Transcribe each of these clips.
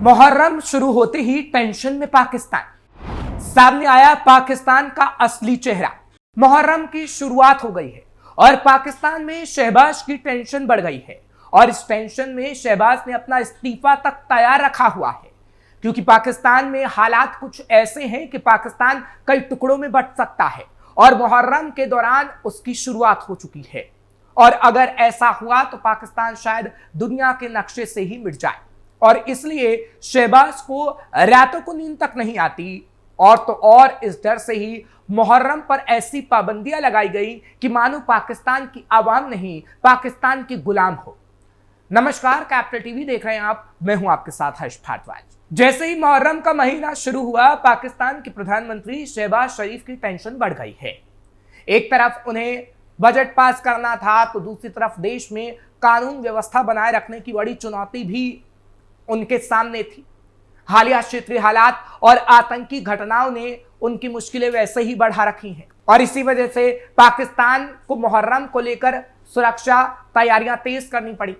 मुहर्रम शुरू होते ही टेंशन में पाकिस्तान। सामने आया पाकिस्तान का असली चेहरा। मुहर्रम की शुरुआत हो गई है और पाकिस्तान में शहबाज की टेंशन बढ़ गई है और इस टेंशन में शहबाज ने अपना इस्तीफा तक तैयार रखा हुआ है, क्योंकि पाकिस्तान में हालात कुछ ऐसे हैं कि पाकिस्तान कई टुकड़ों में बंट सकता है और मुहर्रम के दौरान उसकी शुरुआत हो चुकी है। और अगर ऐसा हुआ तो पाकिस्तान शायद दुनिया के नक्शे से ही मिट जाए और इसलिए शहबाज को रातों को नींद तक नहीं आती और तो और इस डर से ही मुहर्रम पर ऐसी पाबंदियां लगाई गई कि मानो पाकिस्तान की आवाम नहीं पाकिस्तान की गुलाम हो। नमस्कार, कैपिटल टीवी देख रहे हैं आप, मैं हूं आपके साथ हर्ष भारद्वाज। जैसे ही मुहर्रम का महीना शुरू हुआ, पाकिस्तान के प्रधानमंत्री शहबाज शरीफ की टेंशन बढ़ गई है। एक तरफ उन्हें बजट पास करना था तो दूसरी तरफ देश में कानून व्यवस्था बनाए रखने की बड़ी चुनौती भी उनके सामने थी। हालिया क्षेत्रीय हालात और आतंकी घटनाओं ने उनकी मुश्किलें वैसे ही बढ़ा रखी हैं और इसी वजह से पाकिस्तान को मुहर्रम को लेकर सुरक्षा तैयारियां तेज करनी पड़ी,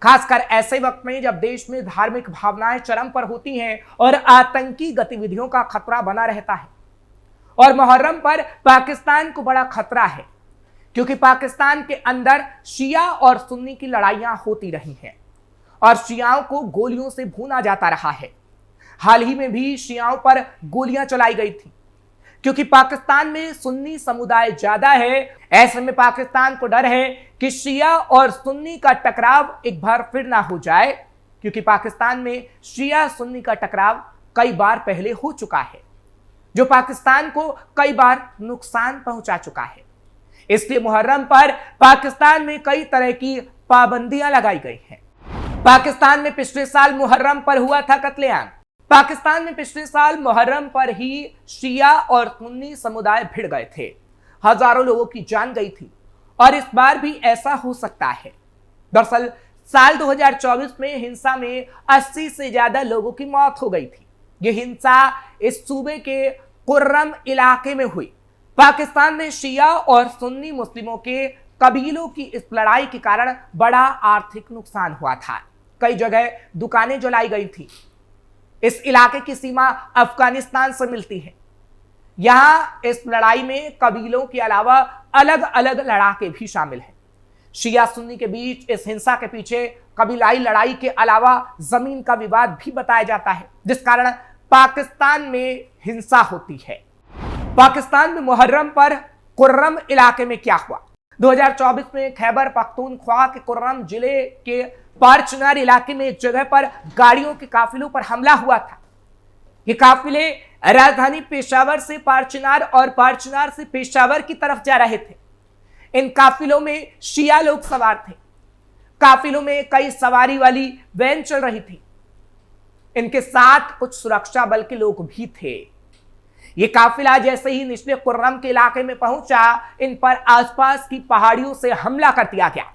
खासकर ऐसे वक्त में जब देश में धार्मिक भावनाएं चरम पर होती हैं और आतंकी गतिविधियों का खतरा बना रहता है। और मुहर्रम पर पाकिस्तान को बड़ा खतरा है क्योंकि पाकिस्तान के अंदर शिया और सुन्नी की लड़ाइयां होती रही हैं और शियाओं को गोलियों से भूना जाता रहा है। हाल ही में भी शियाओं पर गोलियां चलाई गई थी क्योंकि पाकिस्तान में सुन्नी समुदाय ज्यादा है। ऐसे में पाकिस्तान को डर है कि शिया और सुन्नी का टकराव एक बार फिर ना हो जाए, क्योंकि पाकिस्तान में शिया सुन्नी का टकराव कई बार पहले हो चुका है जो पाकिस्तान को कई बार नुकसान पहुंचा चुका है। इसलिए मुहर्रम पर पाकिस्तान में कई तरह की पाबंदियां लगाई गई हैं। पाकिस्तान में पिछले साल मुहर्रम पर हुआ था कत्लेआम। पाकिस्तान में पिछले साल मुहर्रम पर ही शिया और सुन्नी समुदाय भिड़ गए थे, हजारों लोगों की जान गई थी और इस बार भी ऐसा हो सकता है। दरअसल साल 2024 में हिंसा में 80 से ज्यादा लोगों की मौत हो गई थी। यह हिंसा इस सूबे के कुर्रम इलाके में हुई। पाकिस्तान में शिया और सुन्नी मुस्लिमों के कबीलों की इस लड़ाई के कारण बड़ा आर्थिक नुकसान हुआ था। कई जगह दुकानें जलाई गई थी। इस इलाके की सीमा अफगानिस्तान से मिलती है। यहां इस लड़ाई में कबीलों के अलावा अलग अलग लड़ाके भी शामिल हैं। शिया सुन्नी के बीच इस हिंसा के पीछे कबीलाई लड़ाई के अलावा जमीन का विवाद भी बताया जाता है, जिस कारण पाकिस्तान में हिंसा होती है। पाकिस्तान में मुहर्रम पर कुर्रम इलाके में क्या हुआ? 2024 में खैबर पख्तूनख्वा के कुर्रम जिले के पारचनार इलाके में एक जगह पर गाड़ियों के काफिलों पर हमला हुआ था। ये काफिले राजधानी पेशावर से पारचनार और पारचनार से पेशावर की तरफ जा रहे थे। इन काफिलों में शिया लोग सवार थे। काफिलों में कई सवारी वाली वैन चल रही थी। इनके साथ कुछ सुरक्षा बल के लोग भी थे। ये काफिला जैसे ही निचले कुर्रम के इलाके में पहुंचा, इन पर आसपास की पहाड़ियों से हमला कर दिया गया।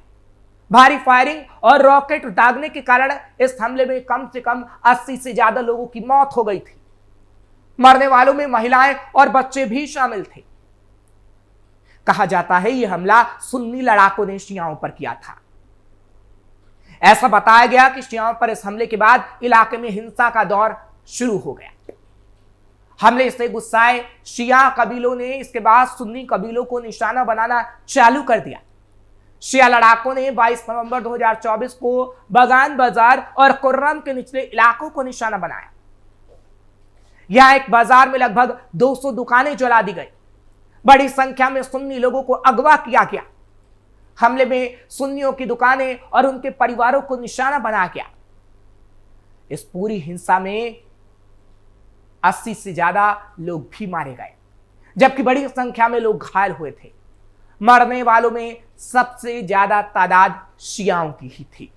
भारी फायरिंग और रॉकेट दागने के कारण इस हमले में कम से कम 80 से ज्यादा लोगों की मौत हो गई थी। मरने वालों में महिलाएं और बच्चे भी शामिल थे। कहा जाता है यह हमला सुन्नी लड़ाकों ने शियाओं पर किया था। ऐसा बताया गया कि शियाओं पर इस हमले के बाद इलाके में हिंसा का दौर शुरू हो गया। हमले से गुस्साए शिया कबीलों ने इसके बाद सुन्नी कबीलों को निशाना बनाना चालू कर दिया। शिया लड़ाकों ने 22 नवंबर 2024 को बगान बाजार और कुर्रम के निचले इलाकों को निशाना बनाया। यहां एक बाजार में लगभग 200 दुकानें जला दी गई। बड़ी संख्या में सुन्नी लोगों को अगवा किया गया। हमले में सुन्नियों की दुकानें और उनके परिवारों को निशाना बनाया गया। इस पूरी हिंसा में 80 से ज्यादा लोग भी मारे गए, जबकि बड़ी संख्या में लोग घायल हुए थे। मरने वालों में सबसे ज्यादा तादाद शियाओं की ही थी।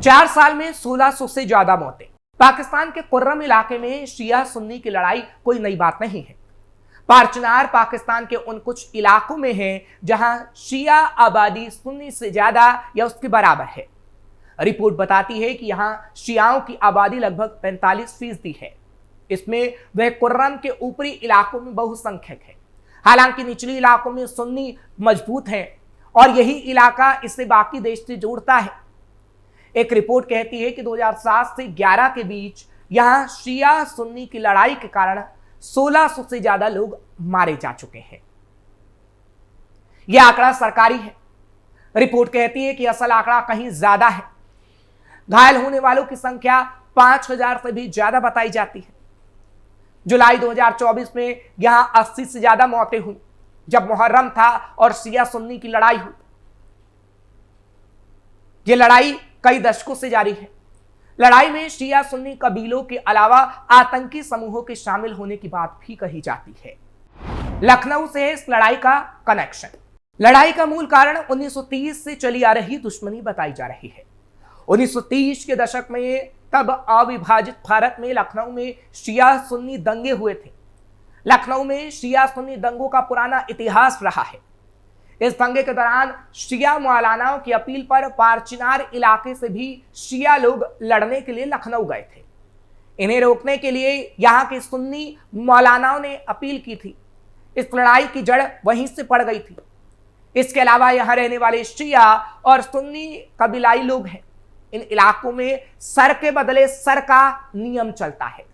4 साल में 1600 से ज्यादा मौतें। पाकिस्तान के कुर्रम इलाके में शिया सुन्नी की लड़ाई कोई नई बात नहीं है। पारचनार पाकिस्तान के उन कुछ इलाकों में है जहां शिया आबादी सुन्नी से ज्यादा या उसके बराबर है। रिपोर्ट बताती है कि यहां शियाओं की आबादी लगभग 45% है। इसमें वह कुर्रम के ऊपरी इलाकों में बहुसंख्यक है। हालांकि निचली इलाकों में सुन्नी मजबूत हैं और यही इलाका इसे बाकी देश से जोड़ता है। एक रिपोर्ट कहती है कि 2007 से 11 के बीच यहां शिया सुन्नी की लड़ाई के कारण 1600 से ज्यादा लोग मारे जा चुके हैं। यह आंकड़ा सरकारी है। रिपोर्ट कहती है कि असल आंकड़ा कहीं ज्यादा है। घायल होने वालों की संख्या 5000 से भी ज्यादा बताई जाती है। जुलाई 2024 में यहां 80 से ज्यादा मौतें हुई जब मुहर्रम था और शिया सुन्नी की लड़ाई हुई। यह लड़ाई कई दशकों से जारी है। लड़ाई में शिया सुन्नी कबीलों के अलावा आतंकी समूहों के शामिल होने की बात भी कही जाती है। लखनऊ से इस लड़ाई का कनेक्शन। लड़ाई का मूल कारण 1930 से चली आ रही दुश्मनी बताई जा रही है। 1930 के दशक में तब अविभाजित भारत में लखनऊ में शिया सुन्नी दंगे हुए थे। लखनऊ में शिया सुन्नी दंगों का पुराना इतिहास रहा है। इस दंगे के दौरान शिया मौलानाओं की अपील पर पारचिनार इलाके से भी शिया लोग लड़ने के लिए लखनऊ गए थे। इन्हें रोकने के लिए यहां के सुन्नी मौलानाओं ने अपील की थी। इस लड़ाई की जड़ वहीं से पड़ गई थी। इसके अलावा यहां रहने वाले शिया और सुन्नी कबीलाई लोग हैं। इन इलाकों में सर के बदले सर का नियम चलता है।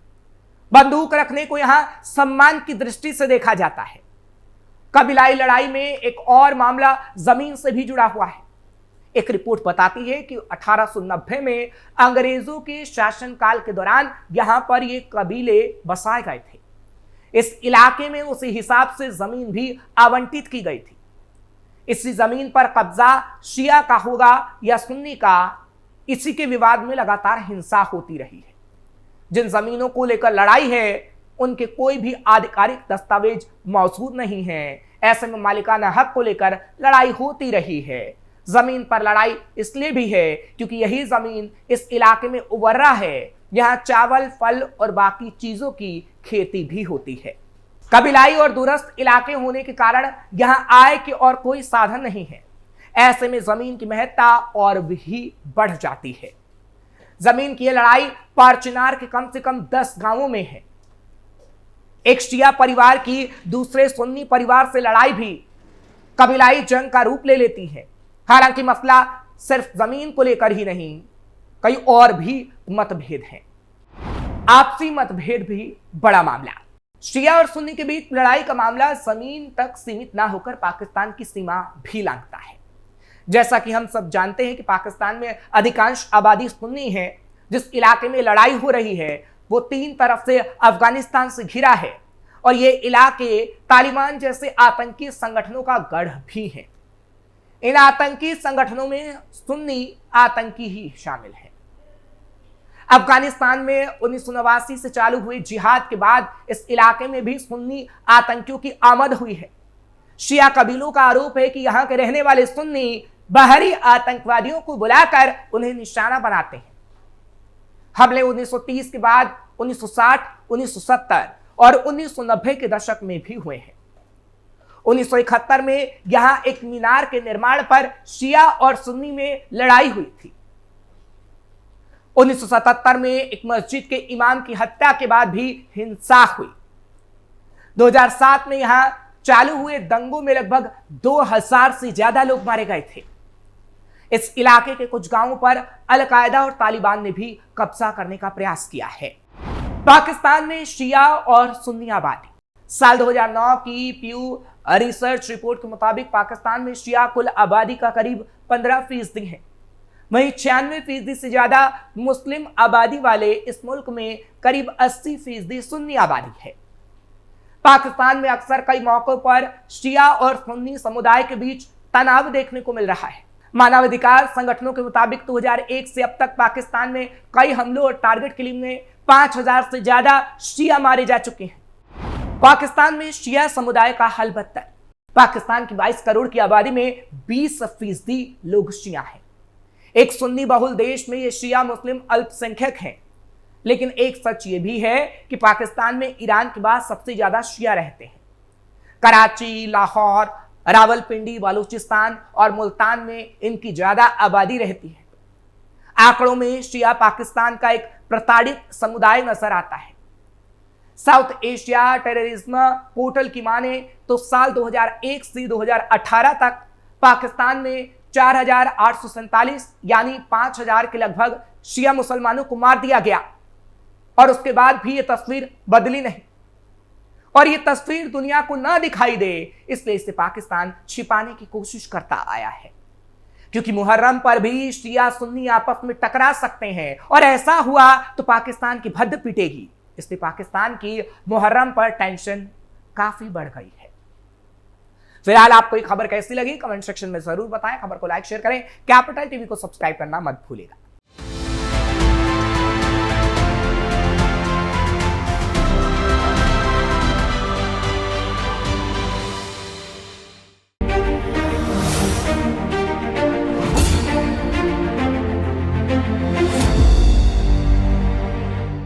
बंदूक रखने को यहां सम्मान की दृष्टि से देखा जाता है। कबीलाई लड़ाई में एक और मामला जमीन से भी जुड़ा हुआ है। एक रिपोर्ट बताती है कि 1890 में अंग्रेजों के शासनकाल के दौरान यहां पर ये कबीले बसाए गए थे। इस इलाके में उसी हिसाब से जमीन भी आवंटित की गई थी। इसी जमीन पर कब्जा शिया का होगा या सुन्नी का, इसी के विवाद में लगातार हिंसा होती रही है। जिन जमीनों को लेकर लड़ाई है उनके कोई भी आधिकारिक दस्तावेज मौजूद नहीं है। ऐसे में मालिकाना हक को लेकर लड़ाई होती रही है। जमीन पर लड़ाई इसलिए भी है क्योंकि यही जमीन इस इलाके में उबर्रा है। यहाँ चावल, फल और बाकी चीजों की खेती भी होती है। कबीलाई और दूरस्थ इलाके होने के कारण यहाँ आय के और कोई साधन नहीं है। ऐसे में जमीन की महत्ता और भी बढ़ जाती है। जमीन की यह लड़ाई पारचिनार के कम से कम 10 गांवों में है। एक शिया परिवार की दूसरे सुन्नी परिवार से लड़ाई भी कबीलाई जंग का रूप ले लेती है। हालांकि मसला सिर्फ जमीन को लेकर ही नहीं, कई और भी मतभेद हैं। आपसी मतभेद भी बड़ा मामला। शिया और सुन्नी के बीच लड़ाई का मामला जमीन तक सीमित ना होकर पाकिस्तान की सीमा भी लांघता है। जैसा कि हम सब जानते हैं कि पाकिस्तान में अधिकांश आबादी सुन्नी है। जिस इलाके में लड़ाई हो रही है वो 3 तरफ से अफगानिस्तान से घिरा है और ये इलाके तालिबान जैसे आतंकी संगठनों का गढ़ भी है। इन आतंकी संगठनों में सुन्नी आतंकी ही शामिल है। अफगानिस्तान में 1989 से चालू हुई जिहाद के बाद इस इलाके में भी सुन्नी आतंकियों की आमद हुई है। शिया कबीलों का आरोप है कि यहाँ के रहने वाले सुन्नी बाहरी आतंकवादियों को बुलाकर उन्हें निशाना बनाते हैं। हमले 1930 के बाद 1960, 1970 और 1990 के दशक में भी हुए हैं। 1971 में यहां एक मीनार के निर्माण पर शिया और सुन्नी में लड़ाई हुई थी। 1977 में एक मस्जिद के इमाम की हत्या के बाद भी हिंसा हुई। 2007 में यहां चालू हुए दंगों में लगभग 2000 से ज्यादा लोग मारे गए थे। इस इलाके के कुछ गांवों पर अल-कायदा और तालिबान ने भी कब्जा करने का प्रयास किया है। पाकिस्तान में शिया और सुन्नी आबादी। साल 2009 की प्यू रिसर्च रिपोर्ट के मुताबिक पाकिस्तान में शिया कुल आबादी का करीब 15% है। वहीं 96% से ज्यादा मुस्लिम आबादी वाले इस मुल्क में करीब 80% सुन्नी आबादी है। पाकिस्तान में अक्सर कई मौकों पर शिया और सुन्नी समुदाय के बीच तनाव देखने को मिल रहा है। मानवाधिकार संगठनों के मुताबिक 2001 से अब तक पाकिस्तान में कई हमलों और टारगेट किलिंग में 5000 से ज्यादा शिया मारे जा चुके हैं। पाकिस्तान में शिया समुदाय का हाल बदतर। पाकिस्तान की 22 करोड़ की आबादी में 20% लोग शिया हैं। एक सुन्नी बहुल देश में ये शिया मुस्लिम अल्पसंख्यक हैं। लेकिन एक सच ये भी है कि पाकिस्तान में ईरान के बाद सबसे ज्यादा शिया रहते हैं। कराची, लाहौर, रावलपिंडी, बलूचिस्तान और मुल्तान में इनकी ज्यादा आबादी रहती है। आंकड़ों में शिया पाकिस्तान का एक प्रताड़ित समुदाय नजर आता है। साउथ एशिया टेररिज्म पोर्टल की माने तो साल 2001 से 2018 तक पाकिस्तान में 4,847 यानी 5,000 के लगभग शिया मुसलमानों को मार दिया गया। और उसके बाद भी यह तस्वीर बदली नहीं, और यह तस्वीर दुनिया को ना दिखाई दे, इसलिए इसे पाकिस्तान छिपाने की कोशिश करता आया है। क्योंकि मुहर्रम पर भी शिया सुन्नी आपस में टकरा सकते हैं, और ऐसा हुआ तो पाकिस्तान की भद्द पिटेगी। इसलिए पाकिस्तान की मुहर्रम पर टेंशन काफी बढ़ गई है। फिलहाल आपको ये खबर कैसी लगी कमेंट सेक्शन में जरूर बताएं। खबर को लाइक शेयर करें, कैपिटल टीवी को सब्सक्राइब करना मत भूलिएगा।